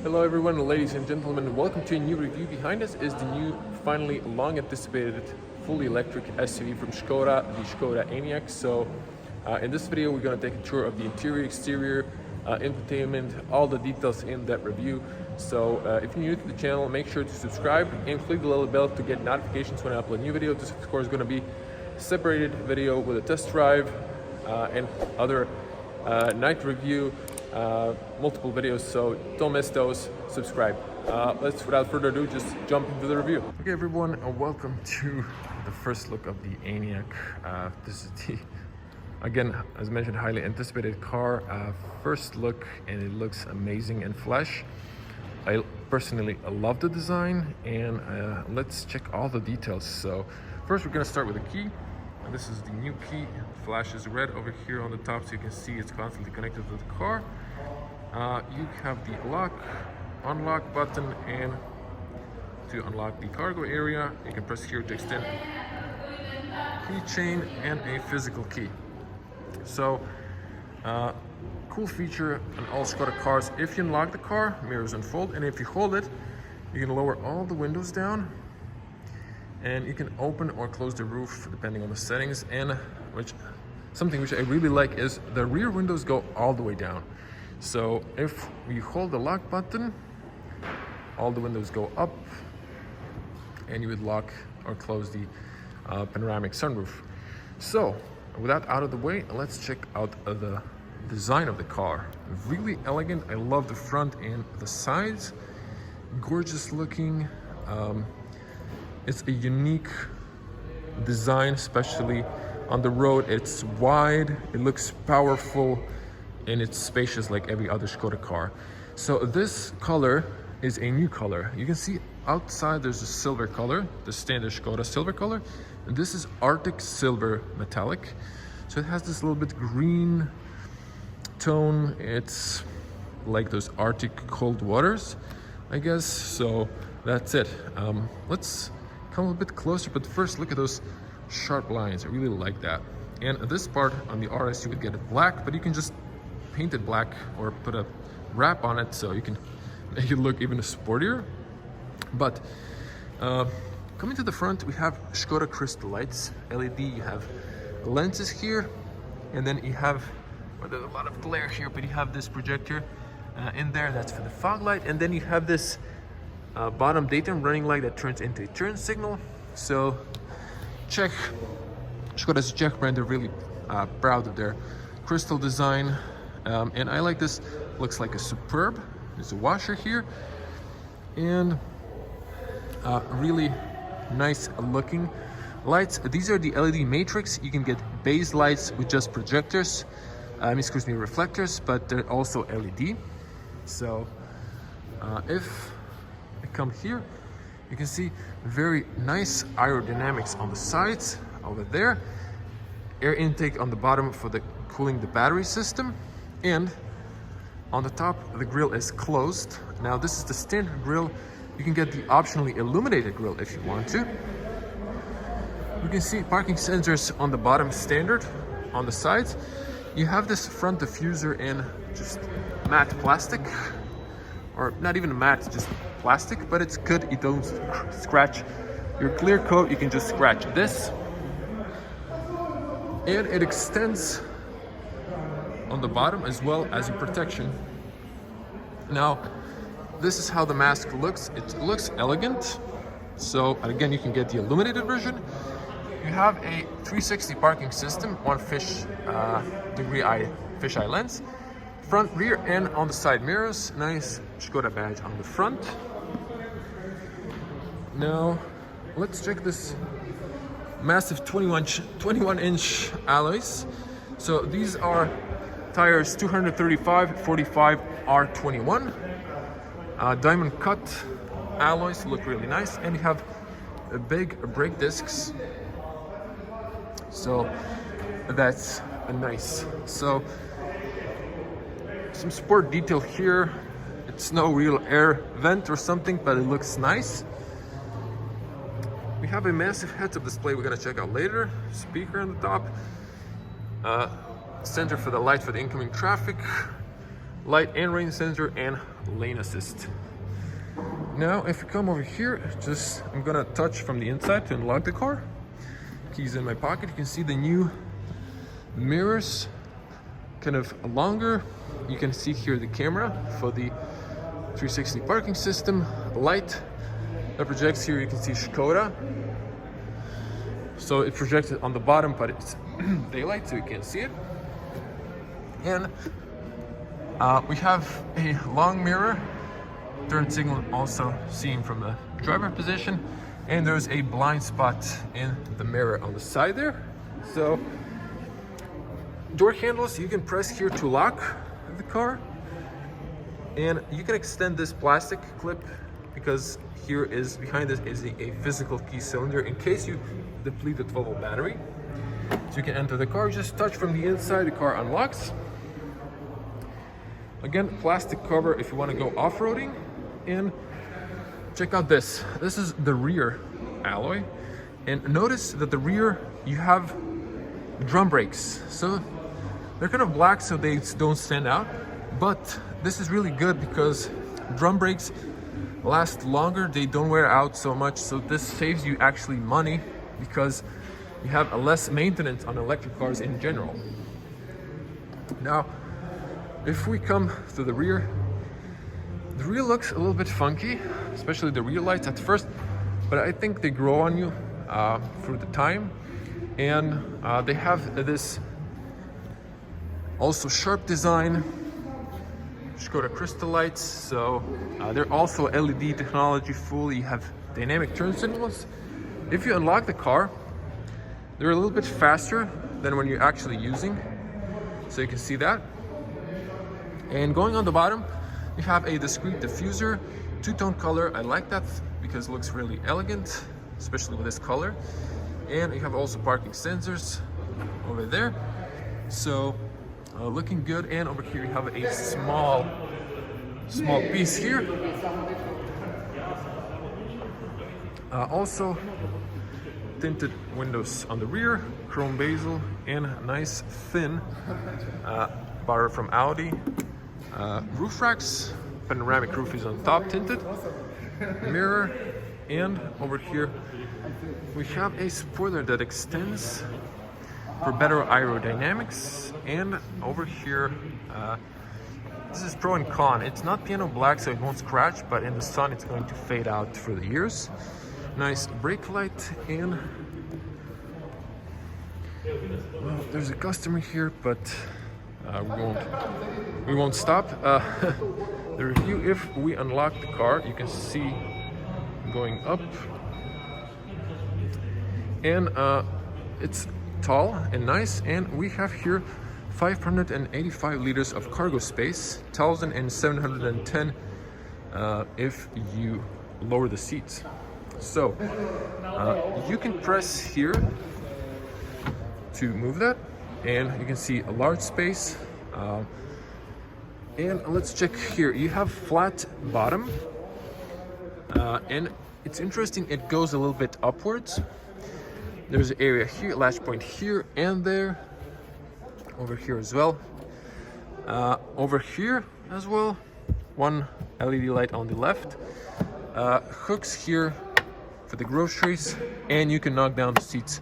Hello everyone, ladies and gentlemen, welcome to a new review. Behind us is the new, finally long anticipated, fully electric SUV from Skoda, the Skoda Enyaq. So in this video we're going to take a tour of the interior, exterior, infotainment, all the details in that review. So if you're new to the channel, make sure to subscribe and click the little bell to get notifications when I upload new videos. This of course is going to be a separated video with a test drive and other night review, multiple videos, so don't miss those. Subscribe. Let's, without further ado, just jump into the review. Okay everyone, and welcome to the first look of the Enyaq. This is the, again, as mentioned, highly anticipated car. First look, and it looks amazing in flesh. I personally love the design, and let's check all the details. So first we're going to start with the key. And this is the new key. It flashes red over here on the top, so you can see it's constantly connected to the car. You have the lock, unlock button, and to unlock the cargo area, you can press here to extend keychain and a physical key. So, cool feature on all Skoda cars. If you unlock the car, mirrors unfold, and if you hold it, you can lower all the windows down. And you can open or close the roof depending on the settings. And something which I really like is the rear windows go all the way down. So if you hold the lock button, all the windows go up, and you would lock or close the panoramic sunroof. So with that out of the way, let's check out the design of the car. Really elegant. I love the front and the sides. Gorgeous looking. It's a unique design, especially on the road. It's wide, it looks powerful, and it's spacious like every other Skoda car. So this color is a new color. You can see outside there's a silver color, the standard Skoda silver color. And this is Arctic Silver Metallic. So it has this little bit green tone. It's like those Arctic cold waters, I guess. So that's it. Let's come a bit closer, but first look at those sharp lines. I really like that. And this part on the RS you would get it black, but you can just paint it black or put a wrap on it so you can make it look even sportier. But coming to the front, we have Skoda crystal lights, LED. You have lenses here, and then you have, well, there's a lot of glare here, but you have this projector in there, that's for the fog light. And then you have this bottom daytime running light that turns into a turn signal. So Skoda's Czech brand, they're really proud of their crystal design, and I like this. Looks like a Superb. There's a washer here, and really nice looking lights. These are the LED matrix. You can get base lights with just projectors, reflectors, but they're also LED. So if come here, you can see very nice aerodynamics on the sides over there, air intake on the bottom for the cooling the battery system, and on the top the grille is closed. Now this is the standard grille. You can get the optionally illuminated grille if you want to. You can see parking sensors on the bottom, standard. On the sides you have this front diffuser in just matte plastic, or not even matte, just plastic, but it's good. You don't scratch your clear coat. You can just scratch this, and it extends on the bottom as well as a protection. Now this is how the mask looks. It looks elegant. So again, you can get the illuminated version. You have a 360 parking system, one fisheye lens, front, rear, and on the side mirrors. Nice Skoda badge on the front. Now let's check this massive 21-inch alloys. So these are tires 235/45 R21. Diamond cut alloys, look really nice, and you have big brake discs. So that's nice. So some sport detail here. It's no real air vent or something, but it looks nice. We have a massive heads-up display we're gonna check out later. Speaker on the top. Center for the light for the incoming traffic. light and rain sensor, and lane assist. Now, if you come over here, I'm gonna touch from the inside to unlock the car. Keys in my pocket. You can see the new mirrors, kind of longer. You can see here the camera for the 360 parking system, light that projects here. You can see koda. So it projects on the bottom, but it's daylight, so you can't see it. And we have a long mirror, turn signal also seen from the driver position, and there's a blind spot in the mirror on the side there. So door handles, you can press here to lock the car, and you can extend this plastic clip because here is behind this is a physical key cylinder in case you deplete the 12-volt battery. So you can enter the car, just touch from the inside, the car unlocks. Again, plastic cover if you want to go off-roading. And check out this. This is the rear alloy. And notice that the rear, you have drum brakes. So they're kind of black so they don't stand out. But this is really good because drum brakes last longer, they don't wear out so much. So this saves you actually money because you have a less maintenance on electric cars in general. Now, if we come to the rear looks a little bit funky, especially the rear lights at first, but I think they grow on you through the time. And they have this also sharp design, Skoda crystal lights, so they're also LED technology full. You have dynamic turn signals. If you unlock the car, they're a little bit faster than when you're actually using, so you can see that. And going on the bottom, you have a discrete diffuser, two-tone color. I like that because it looks really elegant, especially with this color. And you have also parking sensors over there, so looking good. And over here you have a small piece here. Also tinted windows on the rear, chrome bezel, and nice thin bar from Audi. Roof racks, panoramic roof is on top, tinted mirror, and over here we have a spoiler that extends for better aerodynamics. And over here, this is pro and con. It's not piano black, so it won't scratch, but in the sun it's going to fade out through the years. Nice brake light, and well, there's a customer here, but we won't stop. The review, if we unlock the car, you can see going up, and it's tall and nice, and we have here 585 liters of cargo space, 1,710 if you lower the seats. So you can press here to move that, and you can see a large space. And let's check here. You have flat bottom, and it's interesting, it goes a little bit upwards. There's an area here, latch point here and there, over here as well, over here as well, one LED light on the left, hooks here for the groceries, and you can knock down the seats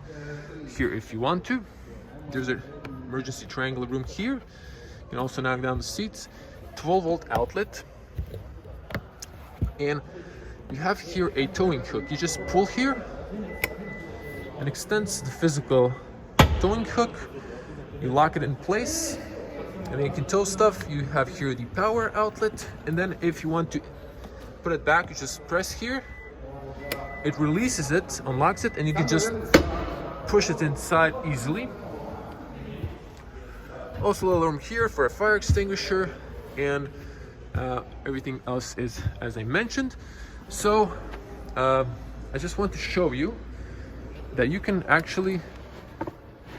here if you want to. There's an emergency triangular room here. You can also knock down the seats. 12-volt outlet, and you have here a towing hook. You just pull here and extends the physical towing hook. You lock it in place, and then you can tow stuff. You have here the power outlet, and then if you want to put it back, you just press here. It releases it, unlocks it, and you can just push it inside easily. Also a little room here for a fire extinguisher, and everything else is as I mentioned. So I just want to show you that you can actually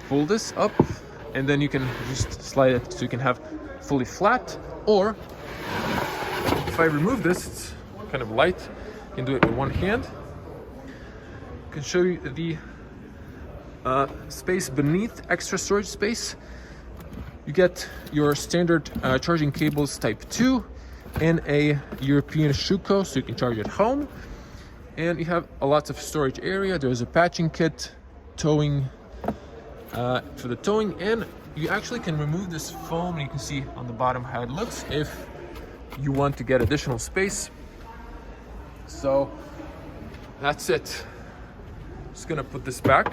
pull this up, and then you can just slide it so you can have fully flat. Or if I remove this, it's kind of light, you can do it with one hand. I can show you the space beneath, extra storage space. You get your standard charging cables type 2 and a European Shuko, so you can charge at home. And you have a lots of storage area. There's a patching kit, towing, for the towing, and you actually can remove this foam, and you can see on the bottom how it looks if you want to get additional space. So that's it. Just gonna put this back.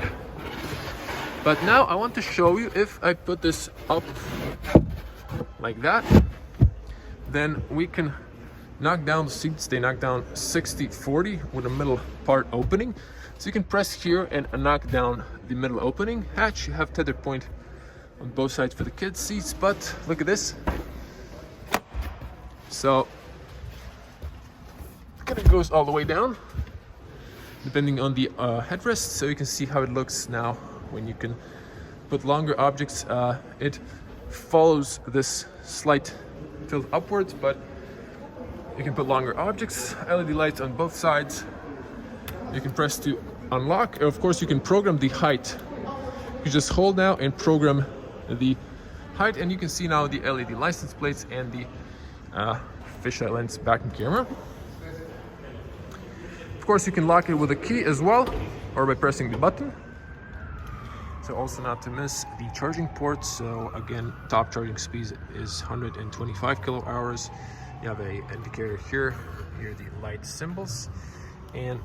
But now I want to show you, if I put this up like that, then we can knock down the seats. They knock down 60-40 with a middle part opening. So you can press here and knock down the middle opening hatch. You have tether point on both sides for the kids' seats, but look at this. So it kind of goes all the way down, depending on the headrest. So you can see how it looks now when you can put longer objects. It follows this slight tilt upwards, but you can put longer objects. LED lights on both sides. You can press to unlock. Of course, you can program the height. You just hold now and program the height, and you can see now the LED license plates and the fisheye lens backing camera. Of course, you can lock it with a key as well, or by pressing the button. So also not to miss the charging port. So again, top charging speed is 125 kilo hours. You have a indicator here. Here are the light symbols, and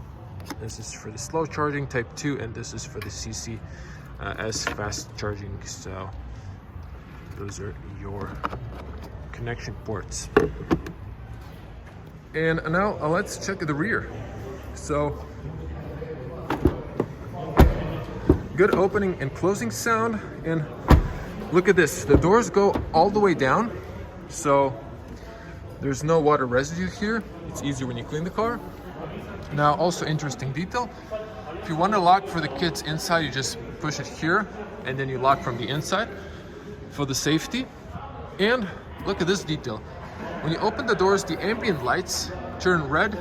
this is for the slow charging type 2, and this is for the CC as fast charging. So those are your connection ports. And now let's check the rear. So good opening and closing sound, and look at this. The doors go all the way down, so there's no water residue here. It's easier when you clean the car. Now, also interesting detail, if you want to lock for the kids inside, you just push it here, and then you lock from the inside for the safety. And look at this detail. When you open the doors, the ambient lights turn red.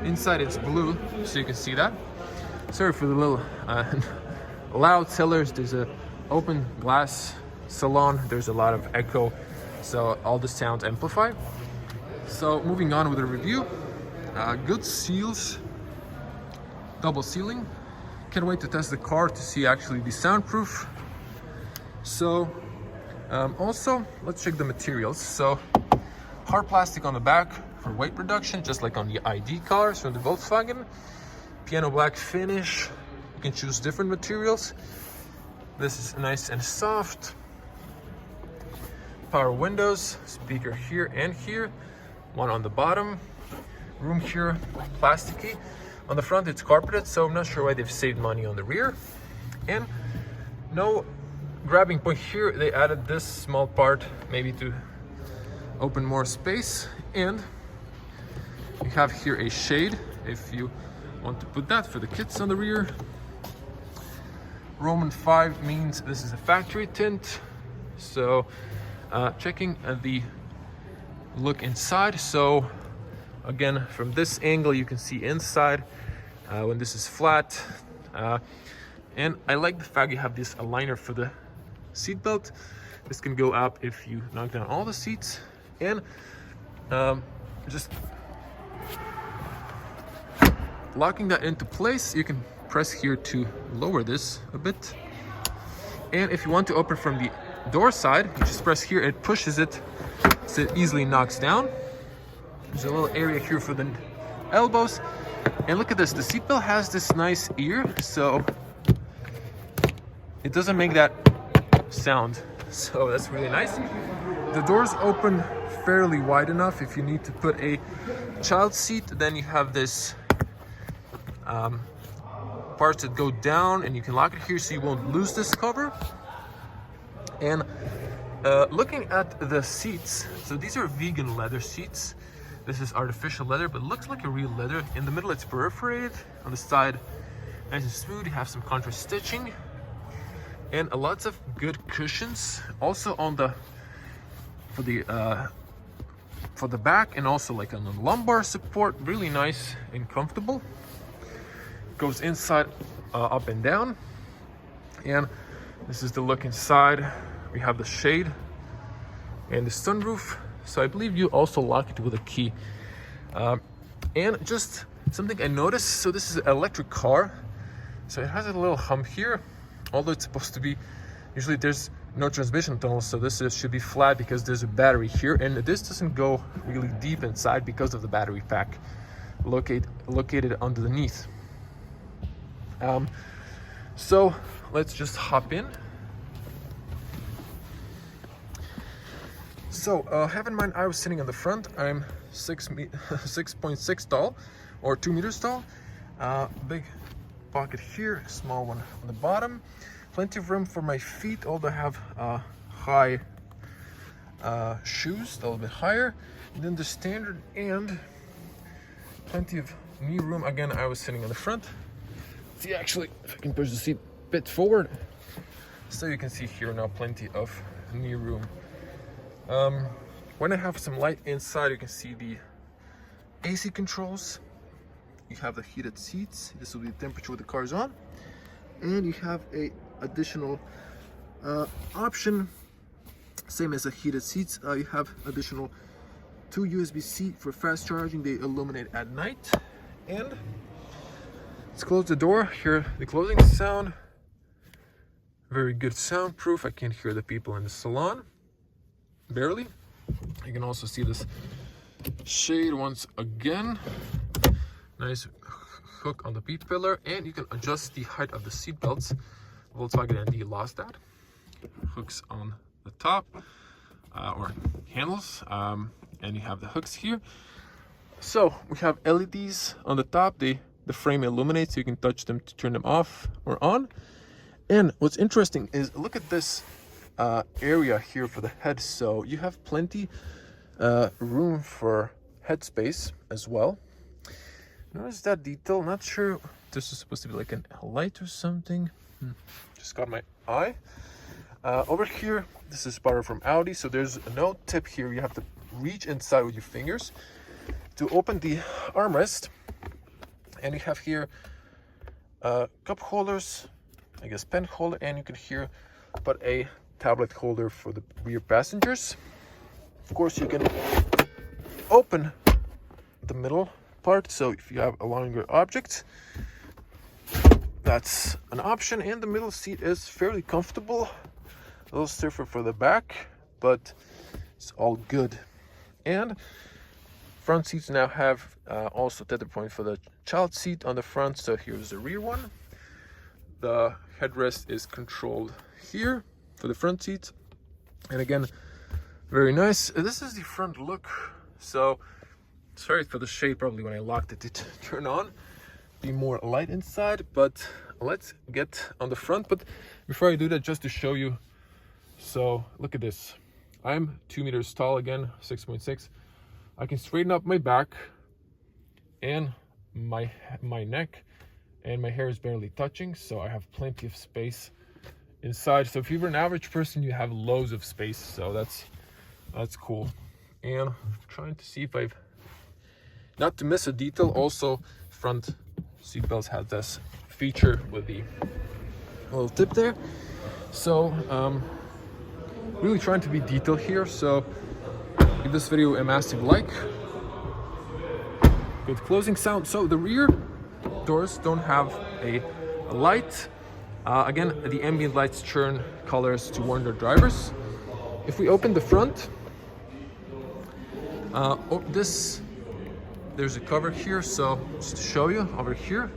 Inside it's blue, so you can see that. Sorry for the little loud sellers. There's a open glass salon. There's a lot of echo, so all the sounds amplify. So moving on with the review. Good seals, double sealing. Can't wait to test the car to see actually the soundproof. So also let's check the materials. So hard plastic on the back for weight reduction, just like on the ID cars from the Volkswagen. Piano black finish. You can choose different materials. This is nice and soft. Power windows, speaker here and here, one on the bottom. Room here, plasticky. On the front it's carpeted, so I'm not sure why they've saved money on the rear. And no grabbing point here. They added this small part maybe to open more space. And you have here a shade if you want to put that for the kids on the rear. Roman 5 means this is a factory tint. So checking the look inside. So again, from this angle you can see inside when this is flat. And I like the fact you have this aligner for the seat belt. This can go up if you knock down all the seats. And just locking that into place, you can press here to lower this a bit. And if you want to open from the door side, you just press here, it pushes it so it easily knocks down. There's a little area here for the elbows. And look at this, the seatbelt has this nice ear, so it doesn't make that sound. So that's really nice. The doors open fairly wide enough. If you need to put a child seat, then you have this parts that go down, and you can lock it here so you won't lose this cover. And looking at the seats, so these are vegan leather seats. This is artificial leather, but looks like a real leather. In the middle it's perforated, on the side nice and smooth. You have some contrast stitching and lots of good cushions. Also on the for the back, and also like on the lumbar support, really nice and comfortable. Goes inside, up and down. And this is the look inside. We have the shade and the sunroof. So I believe you also lock it with a key. And just something I noticed, so this is an electric car, so it has a little hump here, although it's supposed to be, usually there's no transmission tunnel, so should be flat because there's a battery here, and this doesn't go really deep inside because of the battery pack located underneath. So let's just hop in. So have in mind, I was sitting in the front. I'm 6.6 tall, or 2 meters tall. Big pocket here, small one on the bottom. Plenty of room for my feet, although I have high shoes, a little bit higher than the standard, and plenty of knee room. Again, I was sitting in the front. See, actually, if I can push the seat a bit forward, so you can see here now plenty of knee room. When I have some light inside, you can see the AC controls. You have the heated seats. This will be the temperature when the car is on, and you have a additional option, same as the heated seats. You have additional 2 USB-C for fast charging. They illuminate at night. And let's close the door. Hear the closing sound. Very good soundproof. I can't hear the people in the salon, barely. You can also see this shade once again. Nice hook on the beat pillar, and you can adjust the height of the seat belts. Volkswagen ND lost that. Hooks on the top, or handles, and you have the hooks here. So we have LEDs on the top. The frame illuminates, so you can touch them to turn them off or on. And what's interesting is, look at this area here for the head. So you have plenty room for headspace as well. Notice that detail. Not sure this is supposed to be like a light or something. Just got my eye. Over here, this is part from Audi, so there's no tip here. You have to reach inside with your fingers to open the armrest. And you have here cup holders, I guess pen holder, and you can here put a tablet holder for the rear passengers. Of course, you can open the middle part, so if you have a longer object, that's an option. And the middle seat is fairly comfortable, a little stiffer for the back, but it's all good. And front seats now have also tether point for the child seat on the front. So here's the rear one. The headrest is controlled here for the front seats, and again, very nice. This is the front look. So sorry for the shade, probably when I locked it, it turned on. Be more light inside, but let's get on the front. But before I do that, just to show you, so look at this. I'm 2 meters tall, again 6.6. I can straighten up my back and my neck, and my hair is barely touching, so I have plenty of space inside. So if you're an average person, you have loads of space, so that's cool. And I'm trying to see if I've not to miss a detail. Also, front seat belts have this feature with the little tip there. So really trying to be detailed here. So give this video a massive like. Good closing sound. So the rear doors don't have a light. Again, the ambient lights turn colors to warn their drivers. If we open the front, there's a cover here. So just to show you over here,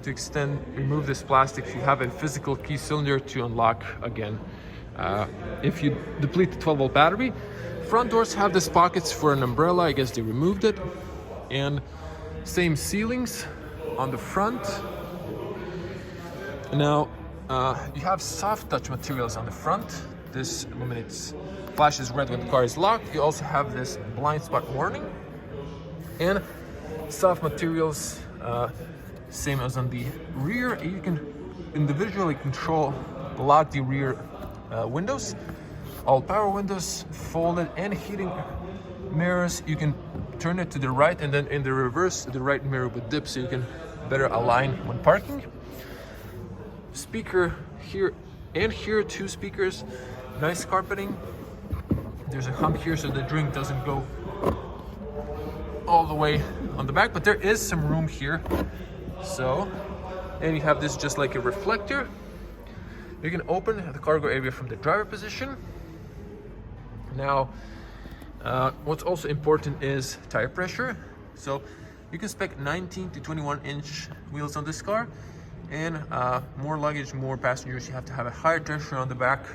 to remove this plastic, you have a physical key cylinder to unlock again. If you deplete the 12-volt battery. Front doors have these pockets for an umbrella. I guess they removed it. And same ceilings on the front. Now you have soft touch materials on the front. This flashes red when the car is locked. You also have this blind spot warning, and soft materials, same as on the rear. You can individually lock the rear windows. All power windows, folded, and heating mirrors. You can turn it to the right, and then in the reverse, the right mirror would dip, so you can better align when parking. Speaker here and here, 2 speakers. Nice carpeting. There's a hump here so the drink doesn't go all the way on the back, but there is some room here. So, and you have this just like a reflector. You can open the cargo area from the driver position. Now, what's also important is tire pressure. So you can spec 19 to 21 inch wheels on this car, and more luggage, more passengers, you have to have a higher pressure on the back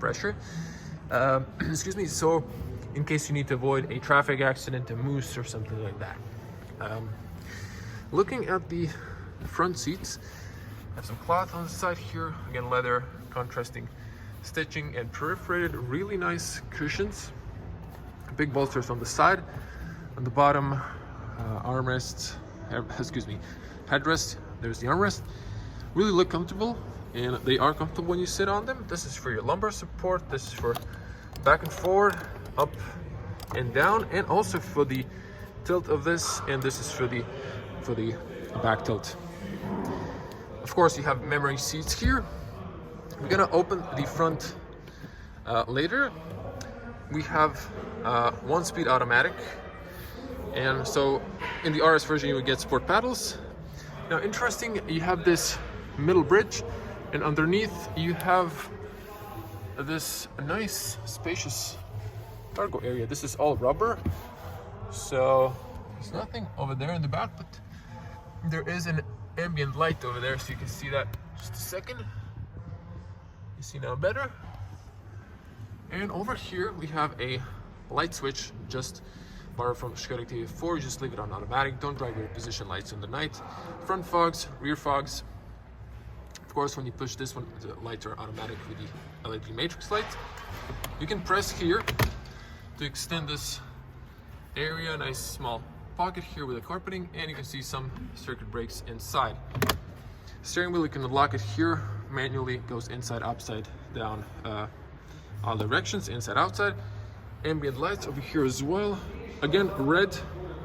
pressure. Excuse me. So in case you need to avoid a traffic accident, a moose or something like that. Looking at the front seats, I have some cloth on the side here, again leather, contrasting stitching and perforated, really nice cushions, big bolsters on the side, on the bottom armrests, headrest, there's the armrest, really look comfortable, and they are comfortable when you sit on them. This is for your lumbar support, this is for back and forward, up and down, and also for the tilt of this, and this is for the back tilt. Of course, you have memory seats here. We're gonna open the front later. We have 1-speed automatic, and so in the RS version you would get sport paddles. Now, interesting, you have this middle bridge, and underneath you have this nice spacious cargo area. This is all rubber, so there's nothing over there in the back, but there is an ambient light over there, so you can see that. Just a second, you see now better. And over here we have a light switch, just borrowed from Skoda Exterior 4. You just leave it on automatic. Don't drive your position lights in the night. Front fogs, rear fogs. Of course, when you push this one, the lights are automatic with the LED matrix lights. You can press here to extend this area, nice small pocket here with the carpeting, and you can see some circuit breaks inside. Steering wheel, you can unlock it here manually, goes inside, upside down, all directions, inside, outside. Ambient lights over here as well. Again, red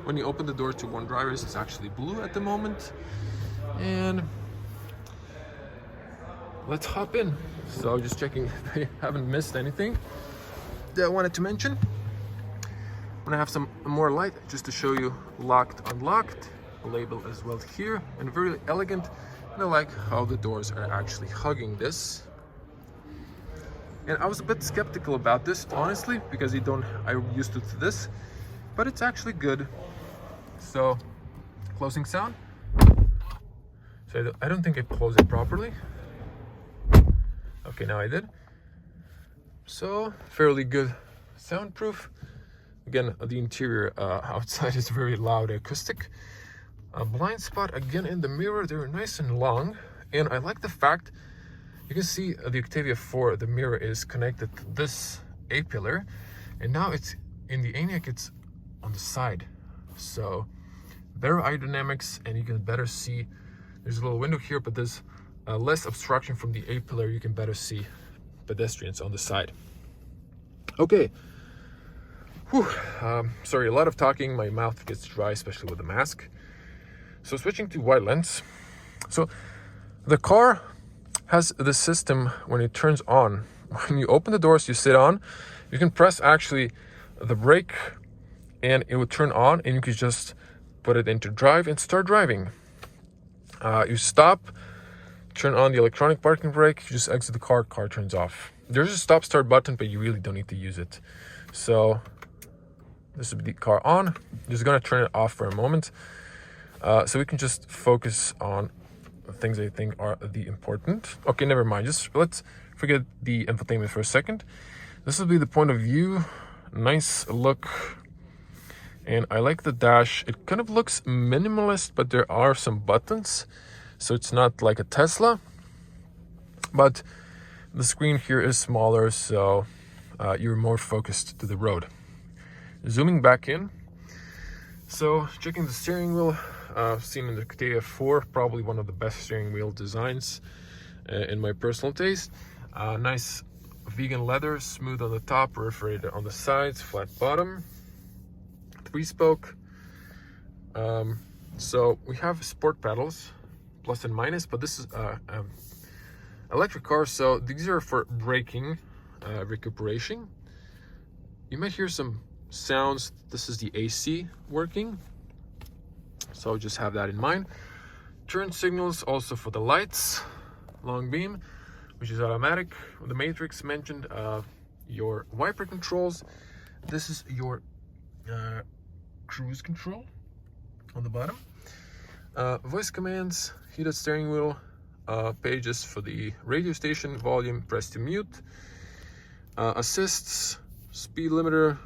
when you open the door to one driver. It's actually blue at the moment. And let's hop in. So just checking if I haven't missed anything that I wanted to mention. I'm gonna have some more light just to show you locked, unlocked, a label as well here, and very elegant. And I like how the doors are actually hugging this. And I was a bit skeptical about this, honestly, because I'm used to this, but it's actually good. So, closing sound. So I don't think I closed it properly. Okay, now I did. So, fairly good soundproof. Again, the interior outside is very loud acoustic. Blind spot again in the mirror, they're nice and long. And I like the fact, you can see the Octavia 4, the mirror is connected to this A-pillar. And now it's in the Enyaq, it's on the side. So better aerodynamics, and you can better see, there's a little window here, but there's less obstruction from the A-pillar. You can better see pedestrians on the side. Okay. Whew. Sorry, a lot of talking, my mouth gets dry, especially with the mask. So switching to wide lens. So the car has the system when it turns on. When you open the doors, you sit on, you can press actually the brake and it would turn on, and you can just put it into drive and start driving. You stop, turn on the electronic parking brake, you just exit the car, car turns off. There's a stop start button, but you really don't need to use it. So this is the car on. Just gonna turn it off for a moment, so we can just focus on things I think are the important. Okay, never mind. Just let's forget the infotainment for a second. This will be the point of view. Nice look, and I like the dash. It kind of looks minimalist, but there are some buttons, so it's not like a Tesla. But the screen here is smaller, so you're more focused to the road. Zooming back in, so checking the steering wheel, seen in the Octavia 4, probably one of the best steering wheel designs in my personal taste. Nice vegan leather, smooth on the top, perforated on the sides, flat bottom, 3-spoke. So we have sport pedals, plus and minus, but this is electric car, so these are for braking, recuperation. You might hear some sounds. This is the AC working, so just have that in mind. Turn signals also for the lights, long beam, which is automatic. The matrix mentioned, your wiper controls. This is your cruise control on the bottom. Voice commands, heated steering wheel, pages for the radio station, volume, press to mute, assists, speed limiter,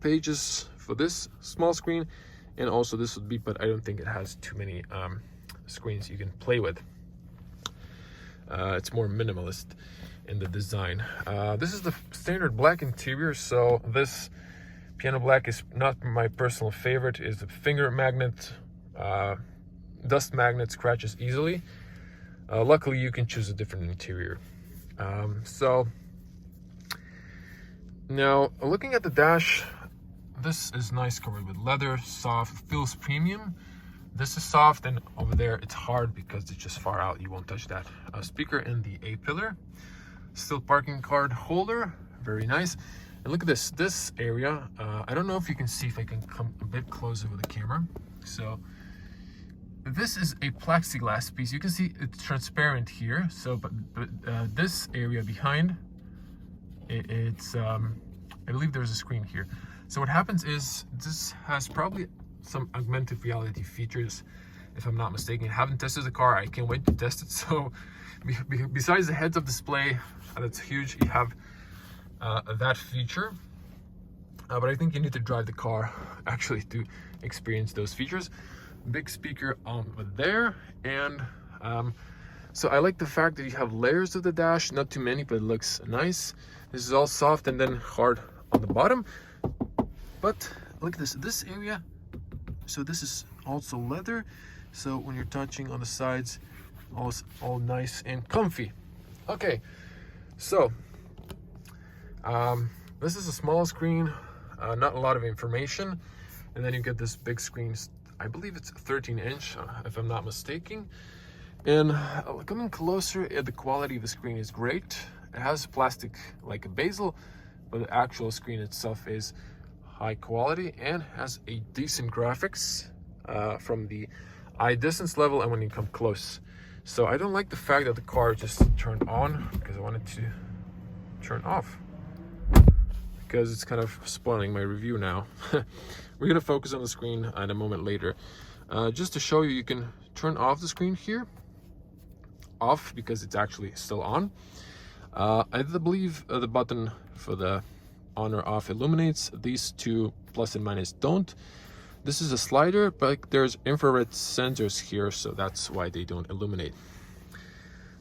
pages for this small screen, and also this would be, but I don't think it has too many screens you can play with. It's more minimalist in the design. This is the standard black interior, so this piano black is not my personal favorite. It's a finger magnet, dust magnet, scratches easily. Luckily you can choose a different interior. So now looking at the dash, this is nice, covered with leather, soft, feels premium. This is soft, and over there it's hard because it's just far out, you won't touch that. Speaker in the A-pillar, still parking card holder, very nice. And look at this area, I don't know if you can see, if I can come a bit closer with the camera. So this is a plexiglass piece. You can see it's transparent here. So, but this area behind, it's I believe there's a screen here. So what happens is this has probably some augmented reality features, if I'm not mistaken. I haven't tested the car. I can't wait to test it. So besides the heads-up display, that's huge, you have that feature. But I think you need to drive the car actually to experience those features. Big speaker over there, and so I like the fact that you have layers of the dash, not too many, but it looks nice. This is all soft and then hard on the bottom. But look at this area. So this is also leather. So when you're touching on the sides, all nice and comfy. Okay, so this is a small screen, not a lot of information, and then you get this big screen. I believe it's 13-inch, if I'm not mistaken. And coming closer, the quality of the screen is great. It has plastic like a bezel, but the actual screen itself is high quality and has a decent graphics from the eye distance level and when you come close. So I don't like the fact that the car just turned on, because I wanted to turn off, because it's kind of spoiling my review now. We're gonna focus on the screen in a moment later. Just to show you, you can turn off the screen here, off because it's actually still on. I believe the button for the on or off illuminates. These two plus and minus don't. This is a slider, but there's infrared sensors here, so that's why they don't illuminate.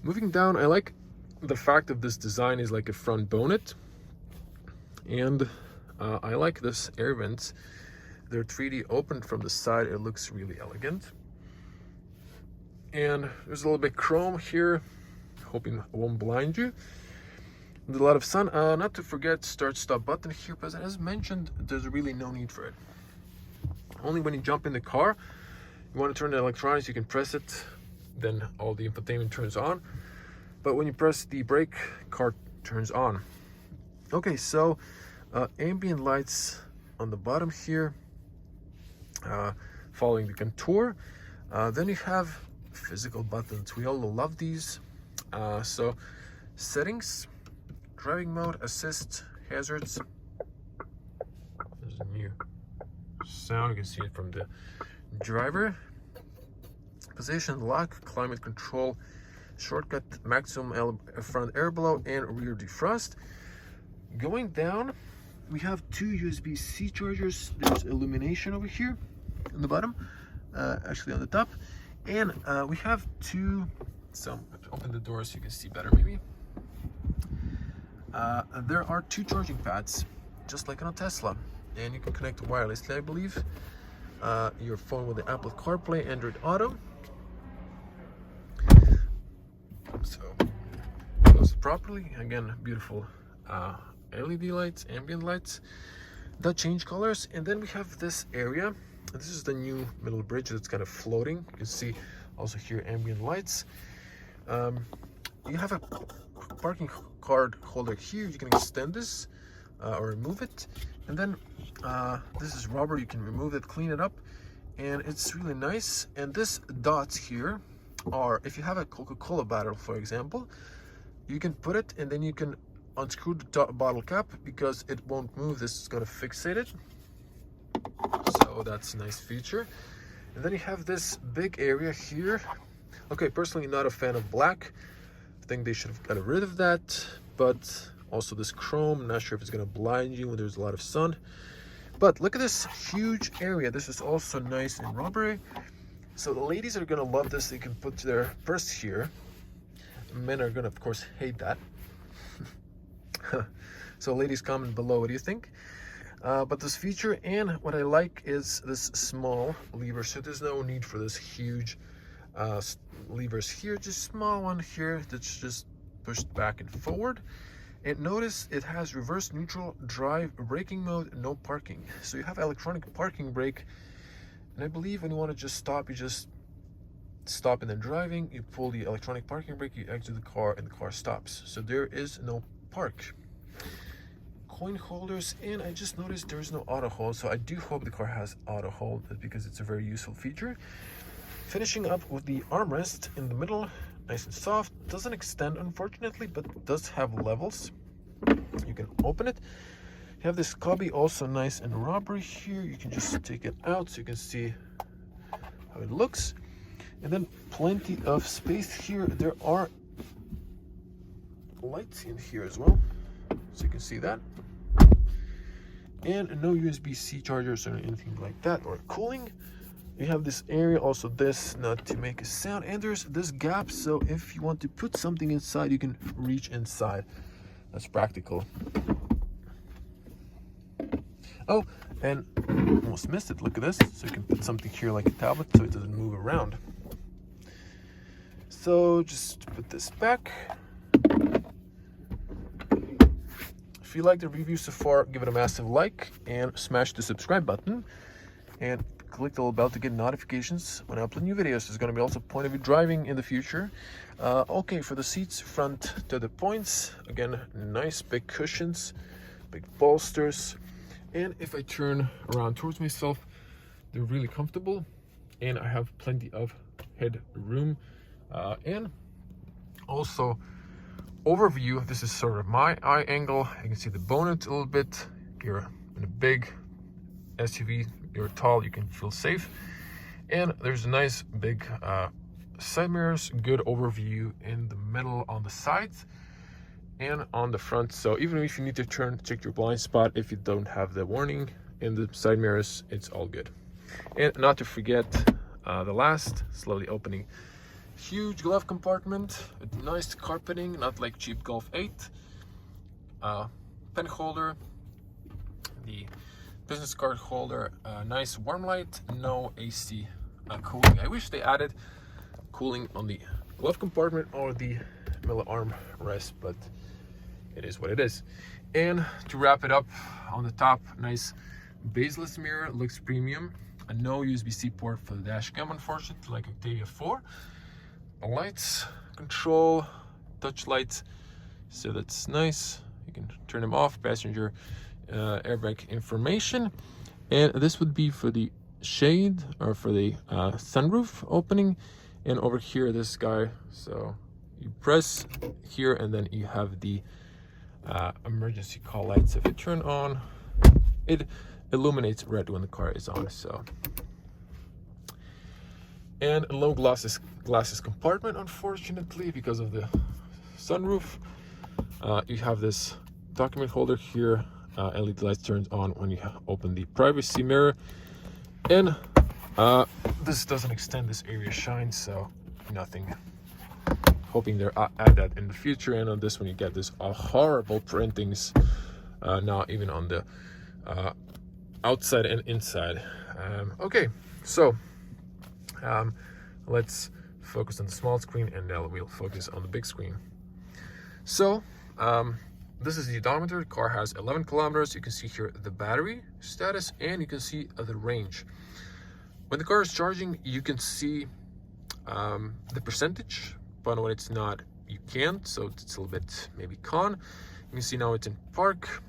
Moving down, I like the fact of this design is like a front bonnet, and I like this air vents. They're 3D opened from the side. It looks really elegant. And there's a little bit chrome here, hoping it won't blind you. There's a lot of sun. Not to forget start stop button here, but as mentioned, there's really no need for it. Only when you jump in the car, you want to turn the electronics, you can press it, then all the infotainment turns on. But when you press the brake, car turns on. Okay, so ambient lights on the bottom here, following the contour. Then you have physical buttons. We all love these. So settings, driving mode, assist, hazards. There's a new sound, you can see it from the driver. Position, lock, climate control, shortcut, maximum front air blow, and rear defrost. Going down, we have two USB-C chargers. There's illumination over here on the bottom, actually on the top, and we have two. So open the door so you can see better, maybe. There are two charging pads, just like on a Tesla, and you can connect wirelessly, I believe. Your phone with the Apple CarPlay, Android Auto. So close it properly. Again, beautiful LED lights, ambient lights that change colors. And then we have this area. This is the new middle bridge that's kind of floating. You can see also here ambient lights. You have a parking card holder here. You can extend this or remove it. And then this is rubber, you can remove it, clean it up, and it's really nice. And this dots here are, if you have a Coca-Cola bottle, for example, you can put it and then you can unscrew the bottle cap because it won't move. This is going to fixate it, so that's a nice feature. And then you have this big area here. Okay, personally not a fan of black. I think they should have gotten rid of that. But also this chrome, not sure if it's going to blind you when there's a lot of sun. But look at this huge area. This is also nice and rubbery. So the ladies are going to love this. They can put their purse here. Men are going to, of course, hate that. So ladies, comment below, what do you think? But this feature, and what I like is this small lever. So there's no need for this huge levers here, just small one here that's just pushed back and forward. And notice it has reverse, neutral, drive, braking mode, no parking. So you have electronic parking brake. And I believe when you want to just stop, you just stop and then driving, you pull the electronic parking brake, you exit the car, and the car stops. So there is no park. Coin holders, and I just noticed there is no auto hold, so I do hope the car has auto hold because it's a very useful feature. Finishing up with the armrest in the middle, nice and soft, doesn't extend unfortunately, but does have levels. You can open it. You have this cubby, also nice and rubbery here. You can just take it out so you can see how it looks. And then plenty of space here. There are lights in here as well, so you can see that. And no USB-C chargers or anything like that, or cooling. You have this area, also this, not to make a sound, and there's this gap, so if you want to put something inside, you can reach inside. That's practical. Oh, and almost missed it, look at this. So you can put something here like a tablet so it doesn't move around. So just put this back. If you like the review so far, give it a massive like and smash the subscribe button and click the little bell to get notifications when I upload new videos. There's going to be also point of view driving in the future. Okay, for the seats, front to the points, again, nice big cushions, big bolsters, and if I turn around towards myself, they're really comfortable, and I have plenty of headroom. And also overview, this is sort of my eye angle. You can see the bonnet a little bit. You're in a big SUV, you're tall, you can feel safe. And there's a nice big side mirrors, good overview in the middle, on the sides and on the front. So even if you need to turn, check your blind spot, if you don't have the warning in the side mirrors, it's all good. And not to forget the last, slowly opening, huge glove compartment with nice carpeting, not like cheap Golf 8. Pen holder, the business card holder, nice warm light, no AC cooling. I wish they added cooling on the glove compartment or the middle arm rest, but it is what it is. And to wrap it up, on the top, nice baseless mirror, looks premium. And no USB-C port for the dash cam, unfortunately, like Octavia 4. Lights, control, touch lights, so that's nice. You can turn them off. Passenger airbag information, and this would be for the shade or for the sunroof opening. And over here, this guy, so you press here and then you have the emergency call lights. If you turn on, it illuminates red when the car is on. So, and low glasses compartment, unfortunately, because of the sunroof. You have this document holder here. LED light turns on when you open the privacy mirror, and this doesn't extend, this area shines, so nothing. Hoping they add that in the future. And on this one you get this horrible printings now even on the outside and inside. Okay, so let's focus on the small screen, and now we'll focus on the big screen. So this is the odometer. The car has 11 kilometers. You can see here the battery status, and you can see the range. When the car is charging, you can see the percentage, but when it's not, you can't. So it's a little bit maybe con. You can see now it's in park.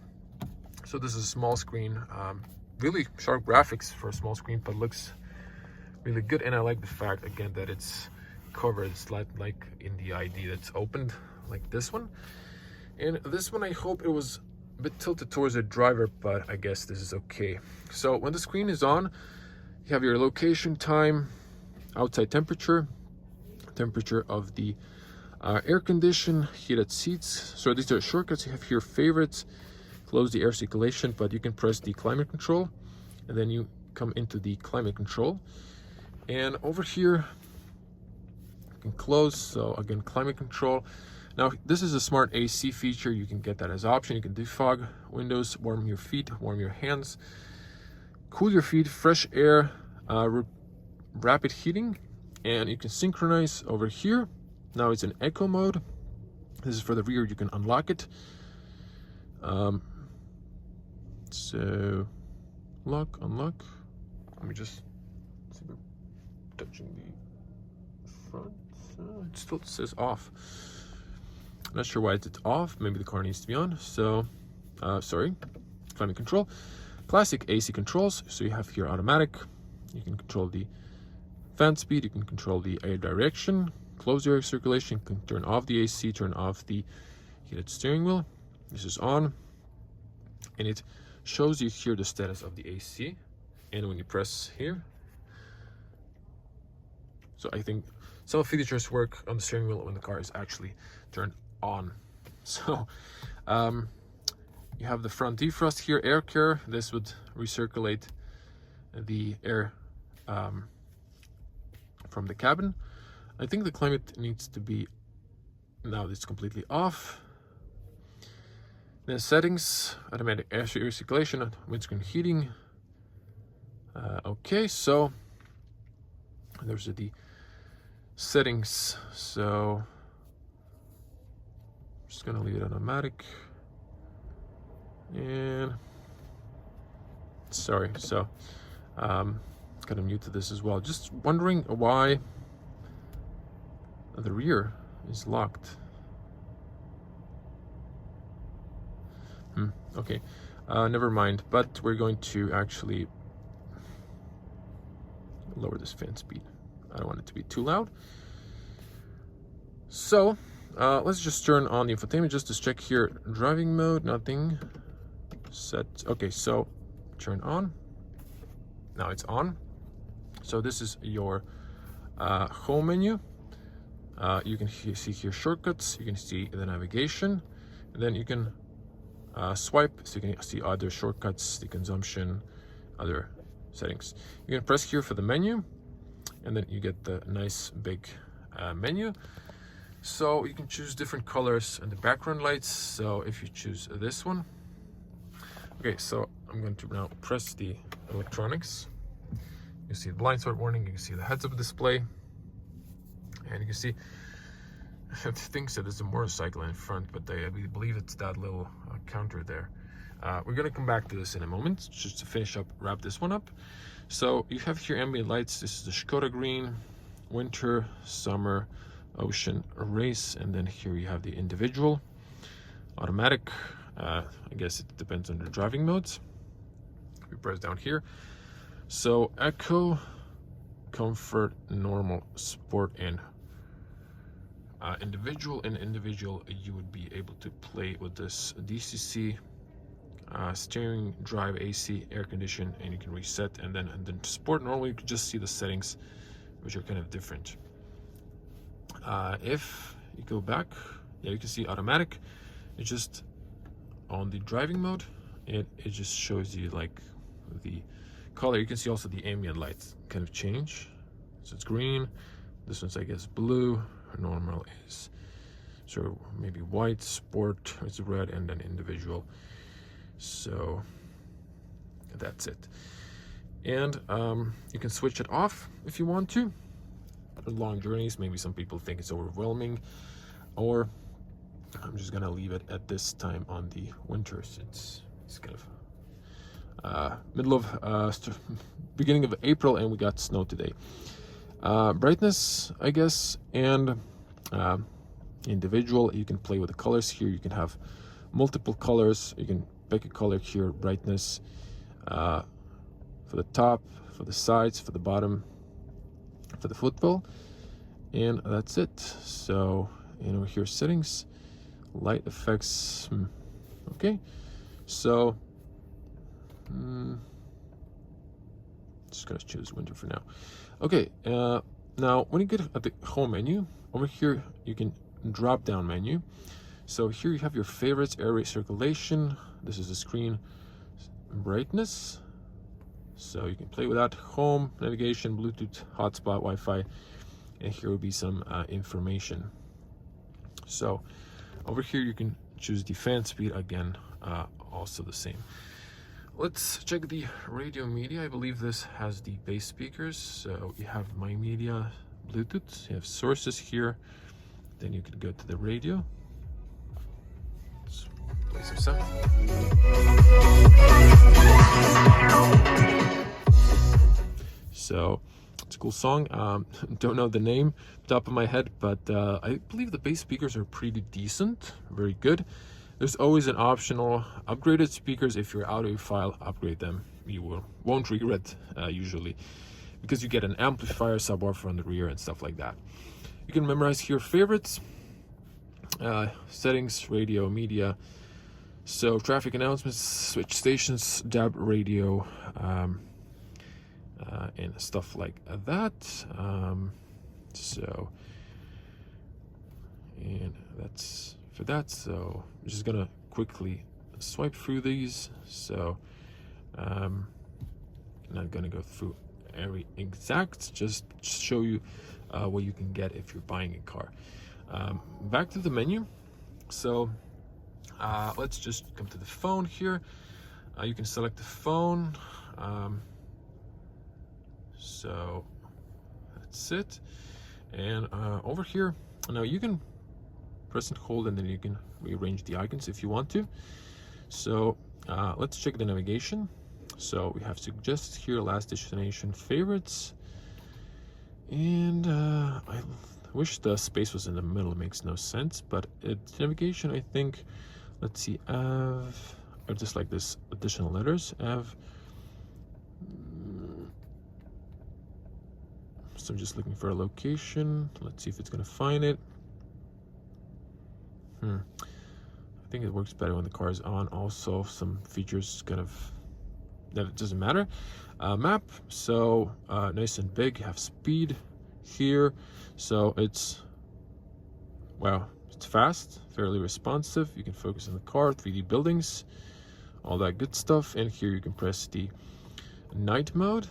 So this is a small screen, really sharp graphics for a small screen, but looks really good. And I like the fact again that it's covered. It's like in the ID that's opened like this one. And this one, I hope it was a bit tilted towards the driver, but I guess this is okay. So when the screen is on, you have your location, time, outside temperature, temperature of the air condition, heated seats. So these are shortcuts. You have here favorites, close the air circulation, but you can press the climate control and then you come into the climate control. And over here, you can close. So again, climate control. Now, this is a smart AC feature. You can get that as option. You can defog windows, warm your feet, warm your hands, cool your feet, fresh air, rapid heating, and you can synchronize over here. Now it's in echo mode. This is for the rear. You can unlock it. So lock, unlock. Let me just see if I'm touching the front. It still says off. Not sure why it's off. Maybe the car needs to be on. So, sorry, climate control. Classic AC controls. So you have here automatic. You can control the fan speed. You can control the air direction. Close the air circulation. You can turn off the AC. Turn off the heated steering wheel. This is on. And it shows you here the status of the AC. And when you press here. So I think some features work on the steering wheel when the car is actually turned on. So you have the front defrost here, air care. This would recirculate the air from the cabin. I think the climate needs to be, now it's completely off. Then settings, automatic air circulation, windscreen heating. Okay, so there's the settings. So just gonna leave it automatic. And sorry, so kind of new to this as well. Just wondering why the rear is locked. Okay, never mind. But we're going to actually lower this fan speed. I don't want it to be too loud. So let's just turn on the infotainment just to check here. Driving mode, nothing set. Okay, so turn on. Now it's on. So this is your home menu. You can see here shortcuts. You can see the navigation, and then you can swipe, so you can see other shortcuts, the consumption, other settings. You can press here for the menu, and then you get the nice big menu. So you can choose different colors and the background lights. So if you choose this one, okay, so I'm going to now press the electronics. You see the blind spot warning, you can see the heads-up display, and you can see it thinks that there's a motorcycle in front, but I believe it's that little counter there. We're gonna come back to this in a moment, just to finish up, wrap this one up. So you have here ambient lights. This is the Skoda green, winter, summer, ocean, race, and then here you have the individual, automatic. I guess it depends on the driving modes. We press down here. So eco, comfort, normal, sport, and individual. In individual, you would be able to play with this DCC, steering, drive, AC, air condition, and you can reset. And then sport, normally you can just see the settings, which are kind of different. If you go back, yeah, you can see automatic. It's just on the driving mode, it just shows you like the color. You can see also the ambient lights kind of change. So it's green. This one's, I guess, blue. Normal is so maybe white, sport is red, and then individual. So that's it. And you can switch it off if you want to. For long journeys, maybe some people think it's overwhelming, or I'm just gonna leave it at this time on the winters. It's kind of middle of beginning of April, and we got snow today. Brightness, I guess, and individual. You can play with the colors here. You can have multiple colors. You can pick a color here, brightness, for the top, for the sides, for the bottom, for the footwell, and that's it. So, and over here, settings, light effects. Okay, so just gonna choose winter for now. Okay, now when you get at the home menu, over here you can drop down menu. So here you have your favorites, air rate, circulation. This is the screen brightness, so you can play with that. Home, navigation, Bluetooth, hotspot, Wi-Fi, and here will be some information. So over here you can choose the fan speed, again, also the same. Let's check the radio media. I believe this has the bass speakers. So you have my media, Bluetooth, you have sources here, then you could go to the radio. Let's play some sound. So it's a cool song. Don't know the name top of my head, but I believe the bass speakers are pretty decent, very good. There's always an optional upgraded speakers. If you're audiophile, upgrade them. You won't regret usually, because you get an amplifier, subwoofer on the rear and stuff like that. You can memorize here favorites, settings, radio, media. So traffic announcements, switch stations, DAB radio, and stuff like that. So, and that's for that. So I'm just gonna quickly swipe through these. So I'm not gonna go through every exact, just show you what you can get if you're buying a car. Back to the menu. So let's just come to the phone here. You can select the phone. So that's it. And over here, now you can press and hold, and then you can rearrange the icons if you want to. So let's check the navigation. So we have suggested here, last destination, favorites, and I wish the space was in the middle. It makes no sense, but it's navigation, I think. Let's see, or just like this additional letters, so I'm just looking for a location. Let's see if it's gonna find it. I think it works better when the car is on. Also, some features kind of, that it doesn't matter. Map, so nice and big. Have speed here, so it's, wow, it's fast, fairly responsive. You can focus on the car, 3D buildings, all that good stuff. And here you can press the night mode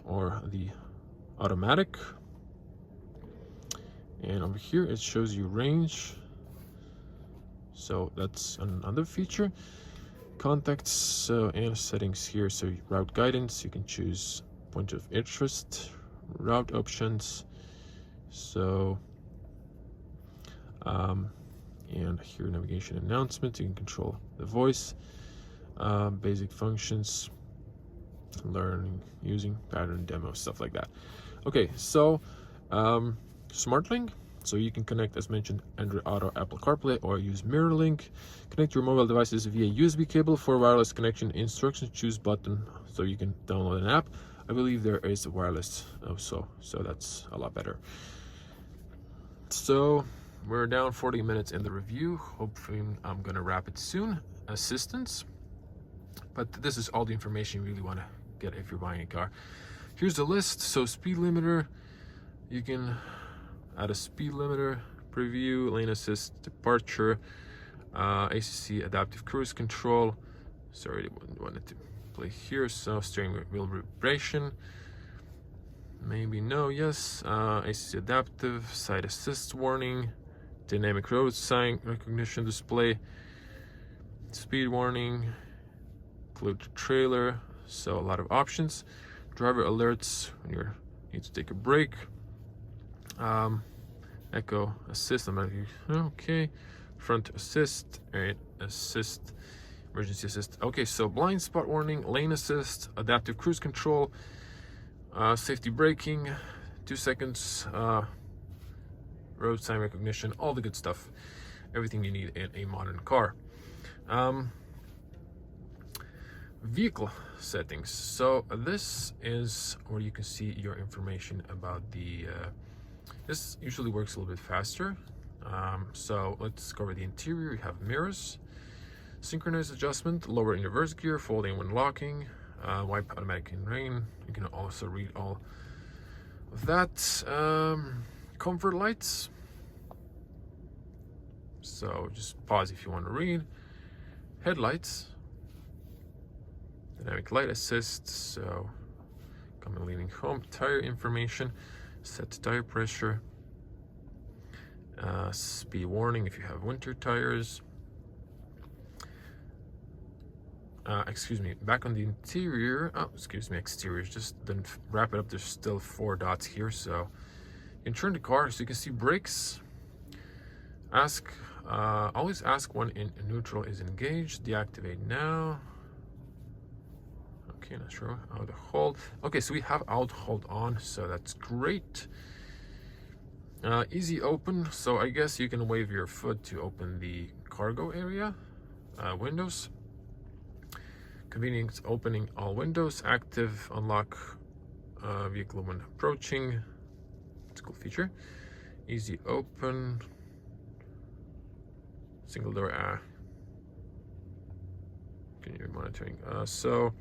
or the automatic, and over here it shows you range, so that's another feature. Contacts and settings here, so route guidance, you can choose point of interest, route options, so and here navigation announcements, you can control the voice, basic functions, learning, using, pattern, demo, stuff like that. Okay, so SmartLink, so you can connect, as mentioned, Android Auto, Apple CarPlay, or use MirrorLink. Connect your mobile devices via USB cable. For wireless connection instructions, choose button, so you can download an app. I believe there is a wireless also, so that's a lot better. So we're down 40 minutes in the review. Hopefully I'm gonna wrap it soon. Assistance, but this is all the information you really want to get if you're buying a car. Here's the list. So speed limiter, you can add a speed limiter, preview, lane assist, departure, ACC, adaptive cruise control. Sorry, I wanted to play here. So steering wheel vibration, maybe no, yes. ACC adaptive, side assist warning, dynamic road sign recognition display, speed warning, include trailer, so a lot of options. Driver alerts when you need to take a break. Echo assist, okay. Front assist and assist, emergency assist. Okay, so blind spot warning, lane assist, adaptive cruise control, safety braking, 2 seconds, road sign recognition, all the good stuff, everything you need in a modern car. vehicle settings. So this is where you can see your information about the this usually works a little bit faster. So let's cover the interior. You have mirrors, synchronized adjustment, lower in reverse gear, folding when locking, wipe automatic in rain. You can also read all of that. Comfort lights, so just pause if you want to read. Headlights, dynamic light assist, so coming leaving home. Tire information, set tire pressure, speed warning if you have winter tires. Excuse me, back on the interior, exterior, just then wrap it up. There's still 4 dots here, so you can turn the car so you can see brakes. Always ask when in neutral is engaged. Deactivate now. Okay, not sure how to hold. Okay, so we have out hold on, so that's great. Easy open, so I guess you can wave your foot to open the cargo area. Windows. Convenience opening all windows. Active unlock vehicle when approaching. It's a cool feature. Easy open. Single door. Can you monitoring? So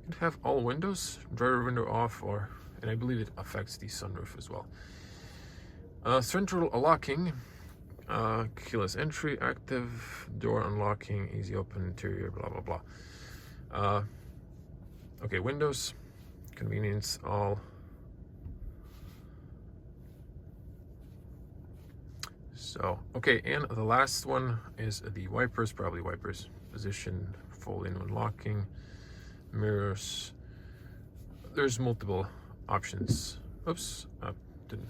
you can have all windows, driver window off, and I believe it affects the sunroof as well. Central locking, keyless entry, active, door unlocking, easy open, interior, blah blah blah. Okay, windows, convenience all. So, okay, and the last one is the wipers, probably wipers. Position, fold in when locking, mirrors. There's multiple options. Oops, didn't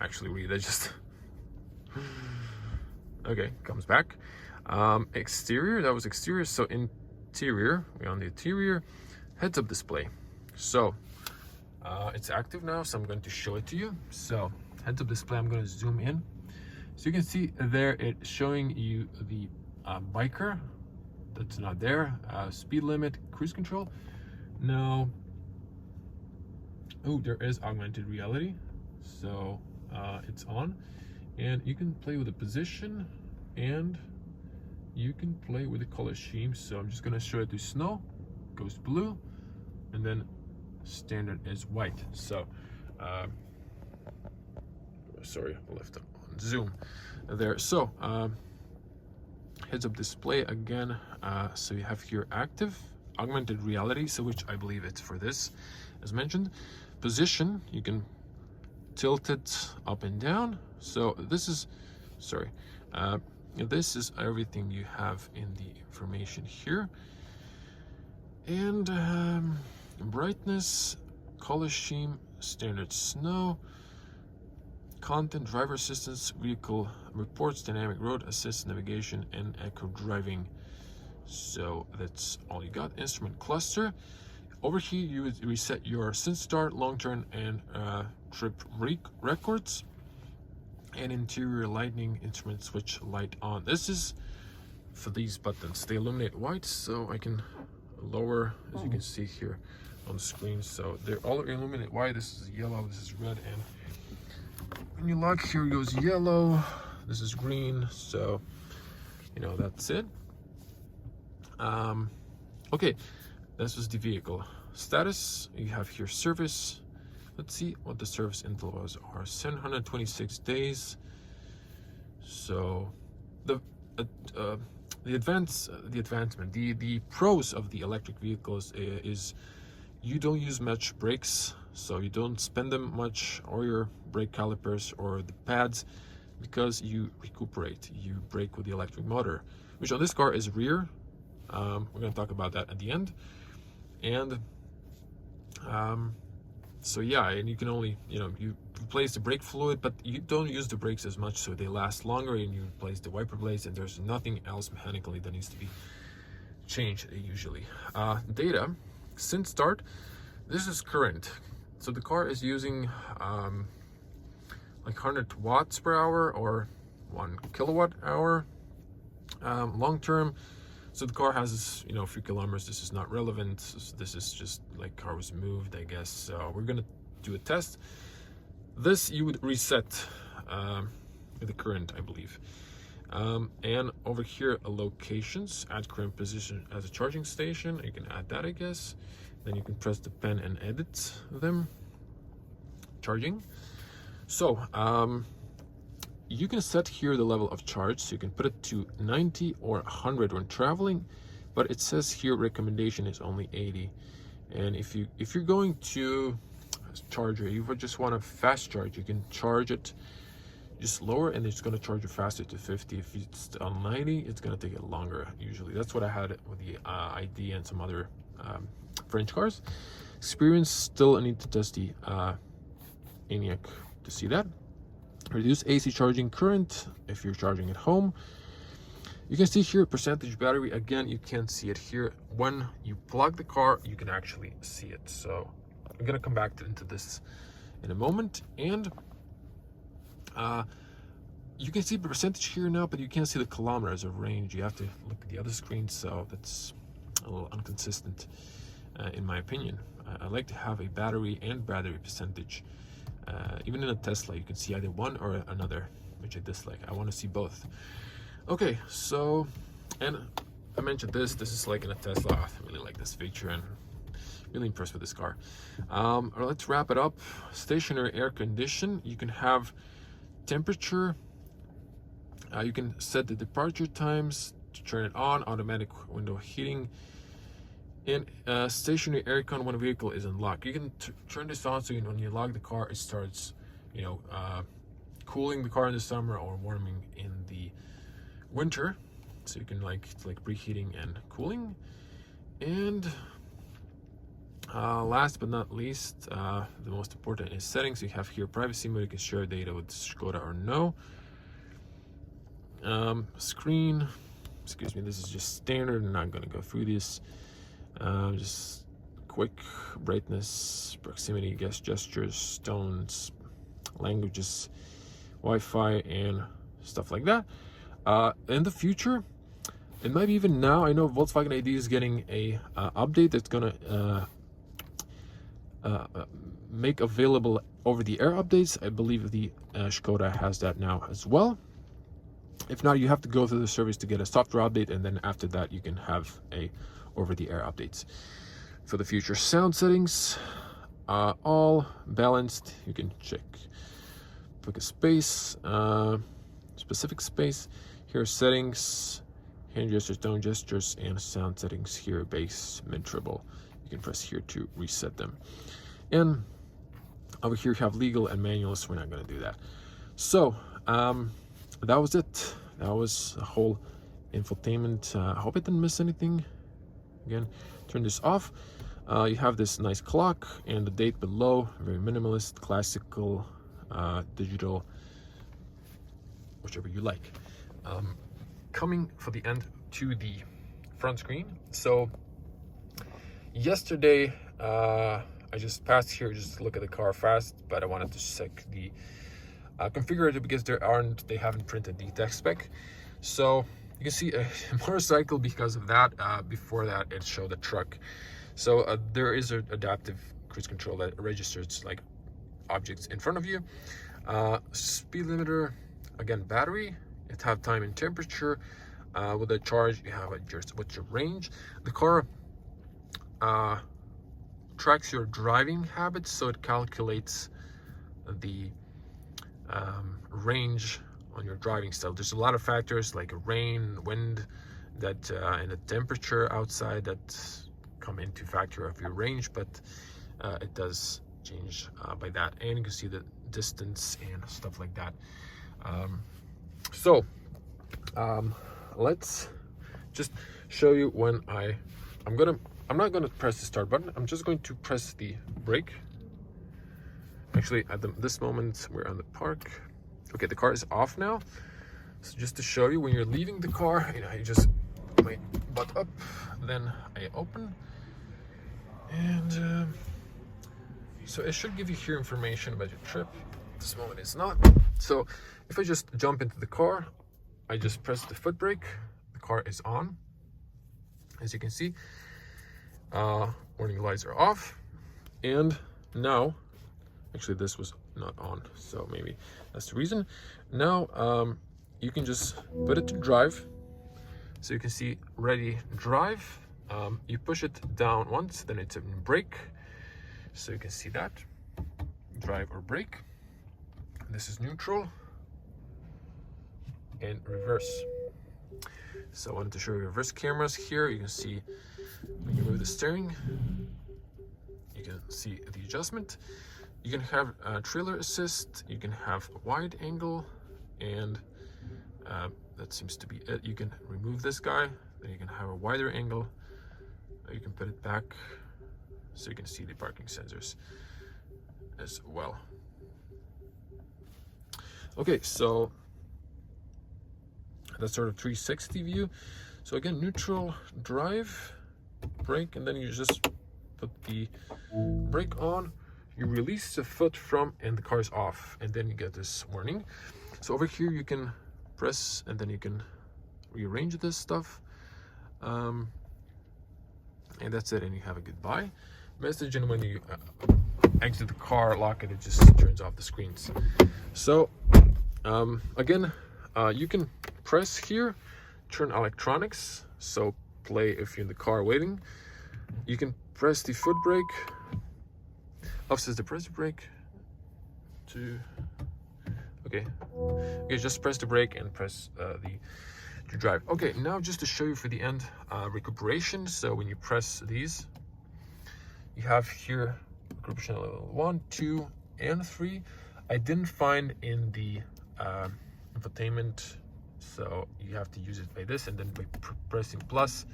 actually read, I just... Okay, comes back. Exterior, that was exterior. So interior, we're on the interior. Heads-up display. So, it's active now, so I'm going to show it to you. So, heads-up display, I'm going to zoom in. So you can see there it's showing you the biker that's not there, speed limit, cruise control. Now, oh, there is augmented reality, so it's on, and you can play with the position, and you can play with the color scheme. So I'm just gonna show it to snow, goes blue, and then standard is white. So sorry, I left it on zoom there. So heads-up display again. So you have here active, augmented reality, so which I believe it's for this, as mentioned. Position, you can tilt it up and down. So this is, sorry, this is everything you have in the information here. And brightness, color scheme, standard snow, content, driver assistance, vehicle reports, dynamic road assist, navigation, and eco driving. So that's all you got. Instrument cluster. Over here you would reset your sync start, long turn, and trip records. And interior lighting, instrument switch light on. This is for these buttons. They illuminate white, so I can lower, as you can see here on the screen. So they're all illuminate white. This is yellow, this is red, and when you lock, here goes yellow, this is green. So you know, that's it. Okay, this was the vehicle status. You have here service. Let's see what the service intervals are. 726 days. So the pros of the electric vehicles is you don't use much brakes, so you don't spend them much, or your brake calipers or the pads, because you recuperate. You brake with the electric motor, which on this car is rear. We're going to talk about that at the end. And so yeah, and you can only, you replace the brake fluid, but you don't use the brakes as much, so they last longer, and you replace the wiper blades, and there's nothing else mechanically that needs to be changed usually. Data, since start, this is current. So the car is using like 100 watts per hour or 1 kilowatt hour. Long term, So the car has, you know, a few kilometers. This is not relevant. This is just like car was moved, I guess. So we're gonna do a test. This you would reset with the current, I believe. And over here, locations, add current position as a charging station. You can add that, I guess. Then you can press the pen and edit them. Charging. So you can set here the level of charge, so you can put it to 90 or 100 when traveling, but it says here recommendation is only 80. And if you're going to charger, you would just want a fast charge, you can charge it just lower and it's going to charge you faster to 50. If it's on 90, it's going to take it longer usually. That's what I had with the ID and some other French cars. Experience, still I need to test the Enyaq to see that. Reduce AC charging current if you're charging at home. You can see here percentage battery. Again, you can't see it here. When you plug the car, you can actually see it. So I'm gonna come back into this in a moment. And you can see the percentage here now, but you can't see the kilometers of range. You have to look at the other screen, so that's a little inconsistent in my opinion. I like to have a battery and battery percentage. Even in a Tesla, you can see either one or another, which I dislike. I want to see both. Okay, so, and I mentioned this is like in a Tesla. I really like this feature and really impressed with this car. Let's wrap it up. Stationary air condition. You can have temperature. You can set the departure times to turn it on, automatic window heating. And stationary aircon when a vehicle is unlocked. You can turn this on so when you lock the car, it starts, you know, cooling the car in the summer or warming in the winter. So you can like preheating and cooling. And last but not least, the most important is settings. You have here privacy mode. You can share data with Skoda or no. Screen, excuse me, this is just standard. I'm not going to go through this. Just quick brightness, proximity, gestures, tones, languages, Wi-Fi, and stuff like that. In the future, and maybe even now, I know Volkswagen ID is getting a update that's gonna make available over-the-air updates. I believe the Skoda has that now as well. If not, you have to go through the service to get a software update, and then after that you can have a over-the-air updates. For the future, sound settings, all balanced. You can check pick a space, specific space. Here are settings, hand gestures, tone gestures, and sound settings here, bass, mid, treble. You can press here to reset them. And over here you have legal and manual, so we're not going to do that. So that was it. That was the whole infotainment. I hope I didn't miss anything. Again, turn this off. You have this nice clock and the date below, very minimalist, classical, digital, whichever you like. Coming for the end to the front screen. So yesterday I just passed here just to look at the car fast, but I wanted to check the configurator because they haven't printed the tech spec. So you can see a motorcycle because of that. Before that, it showed a truck. So there is an adaptive cruise control that registers like objects in front of you. Speed limiter, again, battery. It have time and temperature. With a charge, you have what's your range. The car tracks your driving habits, so it calculates the range on your driving style. There's a lot of factors like rain, wind, that and the temperature outside that come into factor of your range, but it does change by that. And you can see the distance and stuff like that. Let's just show you when I'm not gonna press the start button. I'm just going to press the brake. Actually, at this moment, we're on the park. Okay, the car is off now. So just to show you, when you're leaving the car, you know, you just put my butt up, then I open. And so it should give you here information about your trip. At this moment it's not. So if I just jump into the car, I just press the foot brake, the car is on. As you can see, warning lights are off. And now, actually this was not on, so maybe that's the reason. Now you can just put it to drive. So you can see ready drive. You push it down once, then it's in brake. So you can see that, drive or brake. This is neutral and reverse. So I wanted to show you reverse cameras here. You can see when you move the steering, you can see the adjustment. You can have trailer assist, you can have a wide angle, and that seems to be it. You can remove this guy, then you can have a wider angle. You can put it back so you can see the parking sensors as well. Okay, so that's sort of 360 view. So again, neutral, drive, brake, and then you just put the brake on, you release the foot from, and the car is off, and then you get this warning. So over here you can press, and then you can rearrange this stuff, and that's it, and you have a goodbye message. And when you exit the car, lock it, it just turns off the screens. So again, you can press here, turn electronics, so play if you're in the car waiting. You can press the foot brake, offsets the press brake to, okay, just press the brake and press to drive. Okay, now just to show you for the end, recuperation. So when you press these, you have here recuperation level 1, 2, and 3. I didn't find in the infotainment, so you have to use it by this, and then by pressing plus,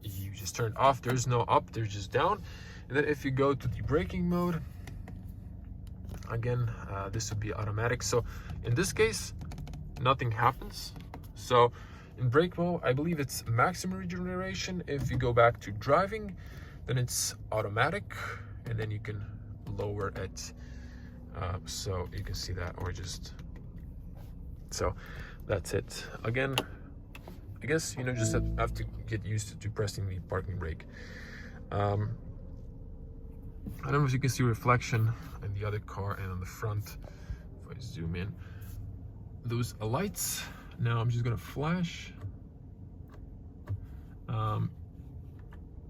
you just turn it off. There's no up, there's just down. And then if you go to the braking mode, again, this would be automatic. So in this case, nothing happens. So in brake mode, I believe it's maximum regeneration. If you go back to driving, then it's automatic, and then you can lower it. So you can see that, or just, so that's it. Again, I guess, you know, just have to get used to pressing the parking brake. I don't know if you can see reflection in the other car and on the front. If I zoom in, those lights. Now I'm just gonna flash.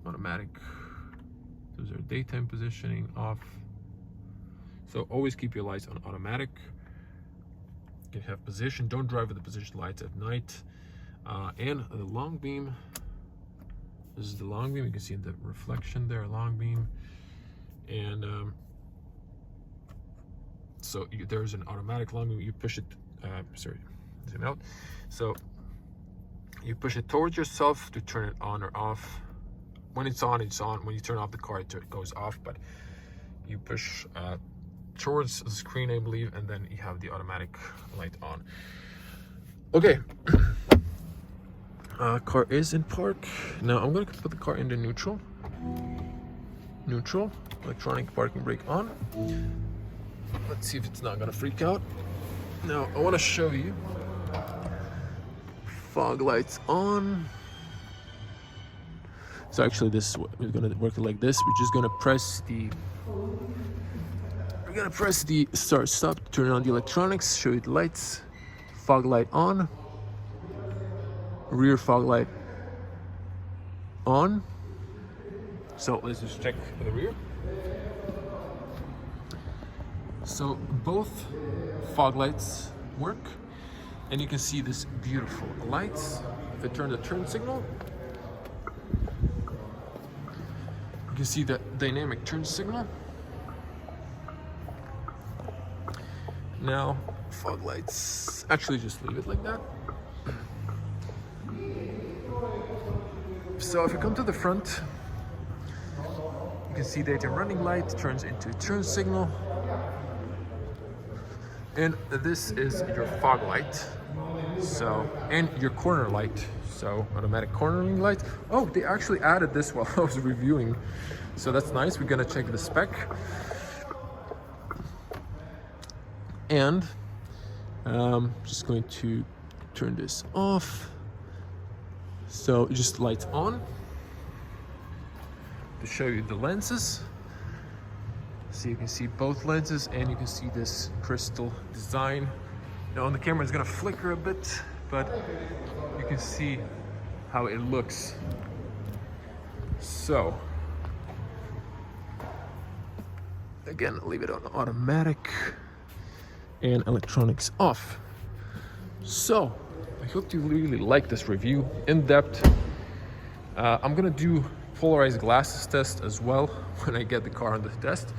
Automatic. Those are daytime positioning off. So always keep your lights on automatic. You can have position. Don't drive with the position lights at night. And the long beam. This is the long beam. You can see the reflection there, long beam. And so there's an automatic long beam. You push it, sorry, zoom out. So you push it towards yourself to turn it on or off. When it's on, it's on. When you turn off the car, it goes off. But you push towards the screen, I believe, and then you have the automatic light on. Okay. Car is in park. Now I'm going to put the car into neutral. Neutral. Electronic parking brake on. Let's see if it's not going to freak out. Now I want to show you. Fog lights on. So actually this is going to work like this. We're just going to press the start stop, turn on the electronics, show you the lights. Fog light on. Rear fog light on. So let's just check the rear. So both fog lights work, and you can see this beautiful lights. If I turn the turn signal, you can see the dynamic turn signal. Now fog lights, actually just leave it like that. So if you come to the front, you can see daytime running light turns into turn signal. And this is your fog light. So, and your corner light. So automatic cornering light. Oh, they actually added this while I was reviewing. So that's nice. We're gonna check the spec. And just going to turn this off. So it just lights on to show you the lenses. So you can see both lenses, and you can see this crystal design. Now on the camera it's gonna flicker a bit, but you can see how it looks. So again, leave it on automatic and electronics off. So I hope you really like this review, in depth. I'm gonna do polarized glasses test as well when I get the car on the test.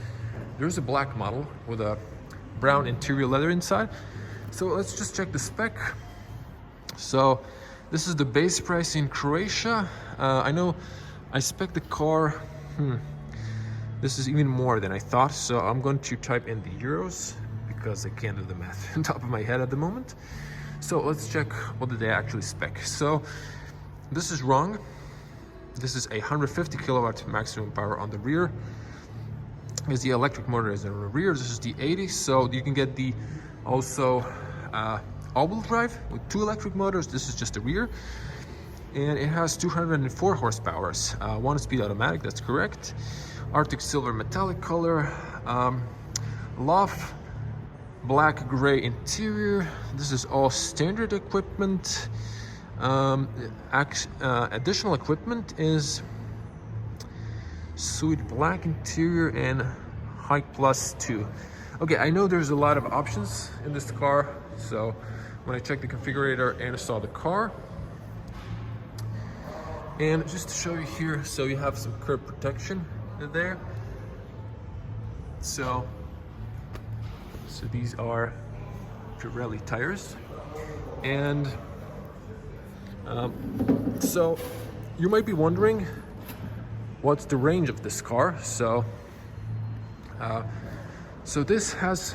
There's a black model with a brown interior leather inside. So let's just check the spec. So this is the base price in Croatia. I know I spec the car. This is even more than I thought. So I'm going to type in the euros because I can't do the math on top of my head at the moment. So let's check what did they actually spec. So this is wrong. This is 150 kilowatt maximum power on the rear. Is the electric motor is in the rear. This is the 80, so you can get the also all-wheel drive with 2 electric motors. This is just the rear, and it has 204 horsepower. 1-speed automatic, that's correct. Arctic silver metallic color, loft black gray interior. This is all standard equipment. Additional equipment is Sweet black interior and Hike Plus 2. Okay, I know there's a lot of options in this car, so when I check the configurator and install the car, and just to show you here, so you have some curb protection there. So these are Pirelli tires, and so you might be wondering what's the range of this car. So this has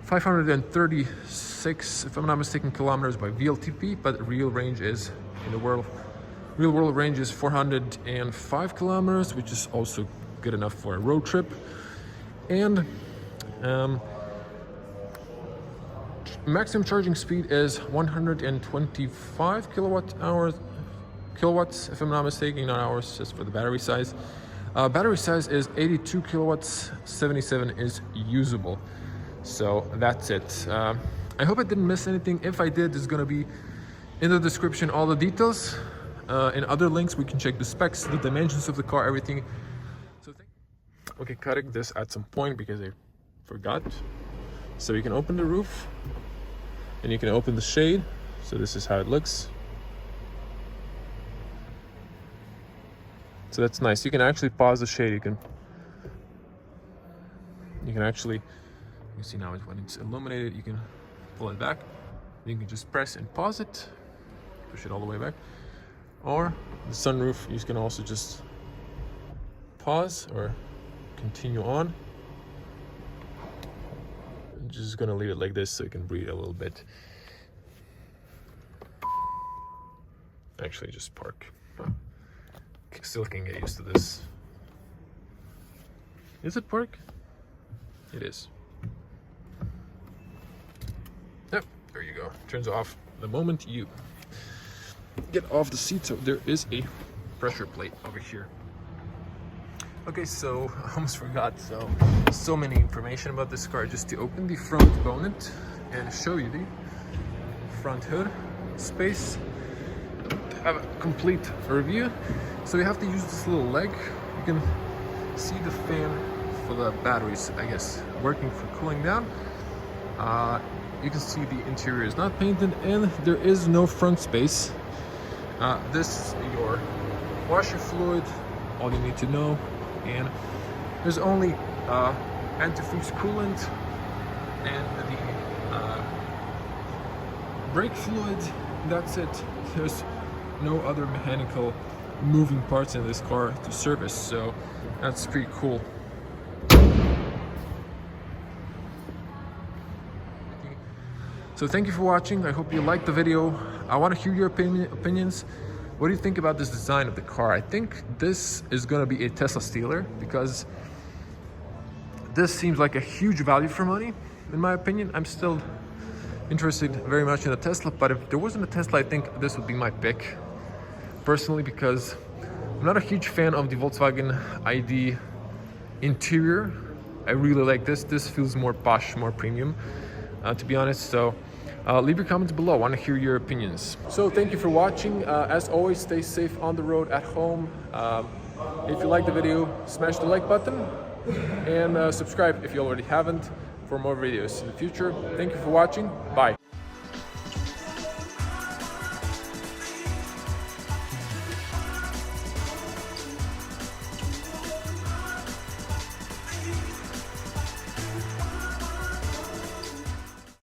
536, if I'm not mistaken, kilometers by WLTP, but the real range is real world range is 405 kilometers, which is also good enough for a road trip. And maximum charging speed is 125 kilowatts, if I'm not mistaken, not hours, just for the battery size. Battery size is 82 kilowatts, 77 is usable. So that's it. I hope I didn't miss anything. If I did, there's gonna be in the description all the details. In other links, we can check the specs, the dimensions of the car, everything. So okay, cutting this at some point because I forgot. So you can open the roof and you can open the shade. So this is how it looks. So that's nice. You can actually pause the shade. You can actually, you can see now when it's illuminated, you can pull it back. You can just press and pause it, push it all the way back. Or the sunroof, you can also just pause or continue on. I'm just gonna leave it like this so you can breathe a little bit. Actually, just park. Still can get used to this. Is it park? It is. Yep, there you go. Turns off the moment you get off the seat. So there is a pressure plate over here. Okay, so I almost forgot. So many information about this car. Just to open the front bonnet and show you the front hood space. Have a complete review. So you have to use this little leg. You can see the fan for the batteries, I guess, working for cooling down. You can see the interior is not painted and there is no front space. This is your washer fluid, all you need to know. And there's only antifreeze coolant and the brake fluid. That's it. There's no other mechanical moving parts in this car to service, so that's pretty cool. So thank you for watching. I hope you liked the video. I want to hear your opinions. What do you think about this design of the car? I think this is going to be a Tesla stealer because this seems like a huge value for money, in my opinion. I'm still interested very much in a Tesla, but if there wasn't a Tesla, I think this would be my pick. personally, because I'm not a huge fan of the Volkswagen ID interior. I really like this. This feels more posh, more premium, to be honest. So leave your comments below. I want to hear your opinions. So thank you for watching. As always, stay safe on the road, at home. If you like the video, smash the like button and subscribe if you already haven't for more videos in the future. Thank you for watching. Bye.